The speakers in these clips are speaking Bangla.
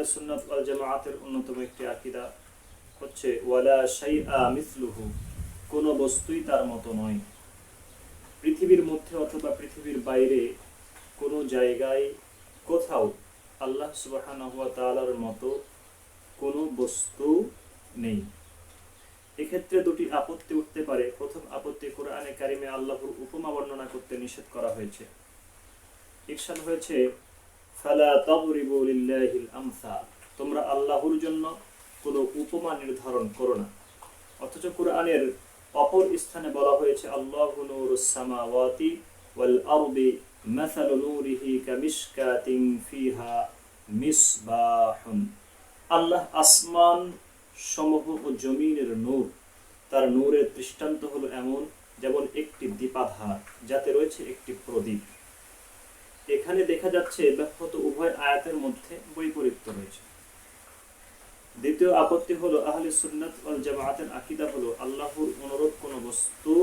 আহলে সুন্নাত ওয়াল জামাআতের অন্যতম একটি আকীদা হচ্ছে ওয়ালা শাইআ মিসলুহু, কোনো বস্তুই তার মতো নয়। পৃথিবীর মধ্যে অথবা পৃথিবীর বাইরে কোনো জায়গায় কোথাও আল্লাহ সুবহানাহু ওয়া তাআলার মতো কোনো বস্তু নেই। এক্ষেত্রে দুটি আপত্তি উঠতে পারে। প্রথম আপত্তি, কোরআনে কারিমে আল্লাহর উপমা বর্ণনা করতে নিষেধ করা হয়েছে। ইরশাদ হয়েছে ফালা তাদরিবু লিল্লাহিল আমসাল, তোমরা আল্লাহর জন্য কোনো উপমা নির্ধারণ করো না। অথচ কোরআনের অপর স্থানে বলা হয়েছে আল্লাহু নূরুস সামাওয়াতি ওয়াল আরদি মাসালু নূরিহি কামিশকাতিন ফিহা মিসবাহুন, আল্লাহ আসমান সমূহ ও জমিনের নূর, তার নূরের দৃষ্টান্ত হলো এমন যেমন একটি দীপাধার যাতে রয়েছে একটি প্রদীপ। এখানে দেখা যাচ্ছে ব্যাখ্যাত উভয় আয়াতের মধ্যে বৈপরীত্য রয়েছে। দ্বিতীয় আপত্তি হলো আহলে সুন্নাত ওয়াল জামাআতের আকীদা হলো আল্লাহর অনুরূপ কোনো বস্তু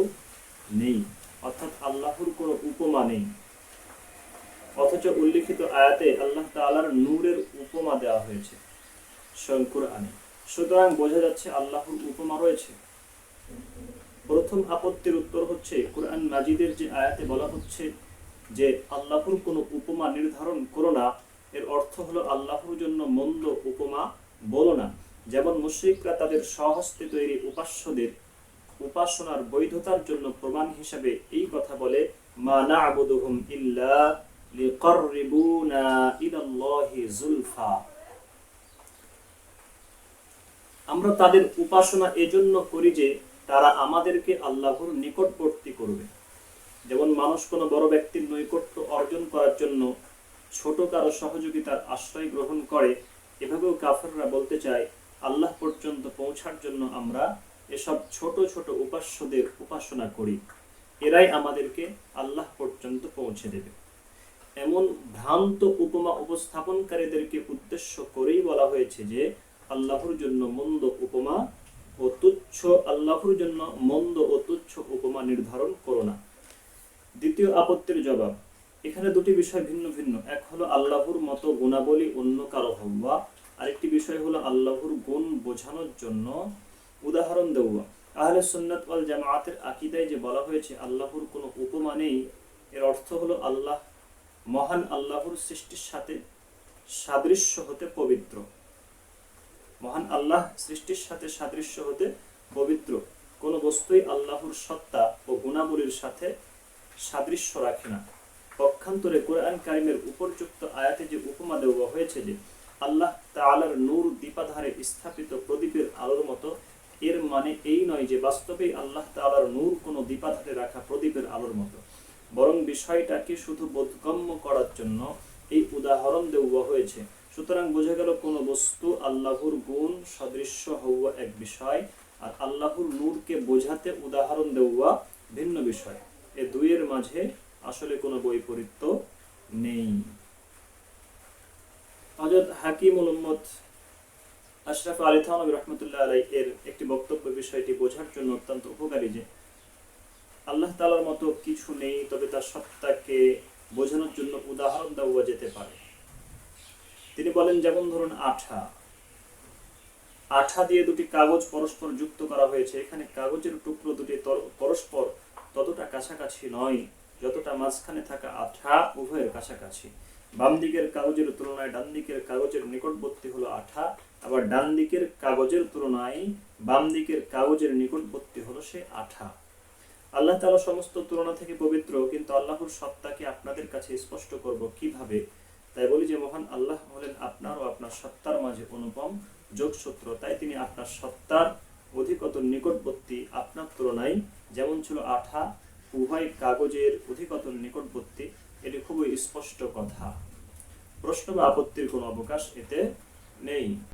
নেই, অর্থাৎ আল্লাহর কোনো উপমা নেই। অথচ উল্লিখিত আয়াতে আল্লাহ তাআলার নূরের উপমা দেওয়া হয়েছে স্বয়ং কোরআনে। সুতরাং বোঝা যাচ্ছে আল্লাহর উপমা রয়েছে। প্রথম আপত্তির উত্তর হচ্ছে কোরআন মাজিদের যে আয়াতে বলা হচ্ছে যে আল্লাহর কোনো উপমা নির্ধারণ করো না, এর অর্থ হলো আল্লাহর জন্য মন্দ উপমা বলো না। যেমন মুশরিকরা তাদের স্বহস্তে তৈরি উপাস্যদের উপাসনার বৈধতার জন্য প্রমাণ হিসাবে এই কথা বলে, মা না'বুদুহুম ইল্লা লিকাররিবুনা ইলাল্লাহি যুলফা, আমরা তাদের উপাসনা এজন্য করি যে তারা আমাদেরকে আল্লাহর নিকটবর্তী করবে। যেমন মানুষ কোনো বড় ব্যক্তির নৈকট্য অর্জন করার জন্য ছোট কারো সহযোগিতার আশ্রয় গ্রহণ করে, এভাবেও কাফেররা বলতে চায় আল্লাহ পর্যন্ত পৌঁছার জন্য আমরা এসব ছোট ছোট উপাস্যদের উপাসনা করি, এরাই আমাদেরকে আল্লাহ পর্যন্ত পৌঁছে দেবে। এমন ভ্রান্ত উপমা উপস্থাপনকারীদেরকে উদ্দেশ্য করেই বলা হয়েছে যে আল্লাহর জন্য মন্দ উপমা ও তুচ্ছ আল্লাহর জন্য মন্দ ও তুচ্ছ উপমা নির্ধারণ করো না। দ্বিতীয় আপত্তির জবাব, এখানে দুটি বিষয় ভিন্ন ভিন্ন। এক হলো আল্লাহর মতো গুণাবলী অন্য কারো হওয়া, আরেকটি বিষয় হলো আল্লাহর গুণ বোঝানোর জন্য উদাহরণ দেওয়া। আহলে সুন্নাত ওয়াল জামাআতের আকীদায় যে বলা হয়েছে আল্লাহর কোনো উপমা নেই, এর অর্থ হলো আল্লাহ মহান আল্লাহর সৃষ্টির সাথে সাদৃশ্য হতে পবিত্র। মহান আল্লাহ সৃষ্টির সাথে সাদৃশ্য হতে পবিত্র। কোনো বস্তুই আল্লাহর সত্তা ও গুণাবলীর সাথে সাদৃশ্য রাখে না। পক্ষান্তরে কোরআন কারিমের উপর্যুক্ত আয়াতে যে উপমা দেওয়া হয়েছে যে আল্লাহ তাআলার নূর দীপাধারে স্থাপিত প্রদীপের আলোর মতো, এর মানে এই নয় যে বাস্তবেই আল্লাহ তাআলার নূর কোনো দীপাধারে রাখা প্রদীপের আলোর মতো, বরং বিষয়টাকে শুধু বোধগম্য করার জন্য এই উদাহরণ দেওয়া হয়েছে। সুতরাং বোঝা গেল কোনো বস্তু আল্লাহর গুণ সদৃশ্য হওয়া এক বিষয়, আর আল্লাহর নূরকে বোঝাতে উদাহরণ দেওয়া ভিন্ন বিষয়। এ দুইয়ের মাঝে আসলে কোনো বৈপরীত্য নেই। হযরত হাকিমুল উম্মত আশরাফ আলী থানভী রাহমাতুল্লাহ আলাইহি এর একটি বক্তব্য বিষয়টি বোঝার জন্য অত্যন্ত উপকারী যে আল্লাহ তাআলার মতো কিছু নেই, তবে তার সত্তাকে বোঝানোর জন্য উদাহরণ দেওয়া যেতে পারে। তিনি বলেন, যেমন ধরুন আঠা দিয়ে দুটি কাগজ পরস্পর যুক্ত করা হয়েছে। এখানে কাগজের টুকরো দুটি পরস্পর ততটা কাছাকাছি নয় যতটা মাঝখানে থাকা আঠা উভয়ের কাছাকাছি। বাম দিকের কাগজের তুলনায় ডান দিকের কাগজের নিকটবর্তী হলো আঠা, আবার ডান দিকের কাগজের তুলনায় বাম দিকের কাগজের নিকটবর্তী হলো সে আঠা। আল্লাহ তাআলা সমস্ত তুলনা থেকে পবিত্র, কিন্তু আল্লাহর সত্তাকে আপনাদের কাছে স্পষ্ট করব কিভাবে? তাই বলি যে মহান আল্লাহ হলেন আপনার ও আপনার সত্তার মাঝে অনুপম যোগসূত্র। তাই তিনি আপনার সত্তার অধিকতর নিকটবর্তী আপনার তুলনায় যেমন ছিল আঠা উভয় কাগজের অধিকতর নিকটবর্তী। এটি খুবই স্পষ্ট কথা, প্রশ্ন বা আপত্তির কোনো অবকাশ এতে নেই।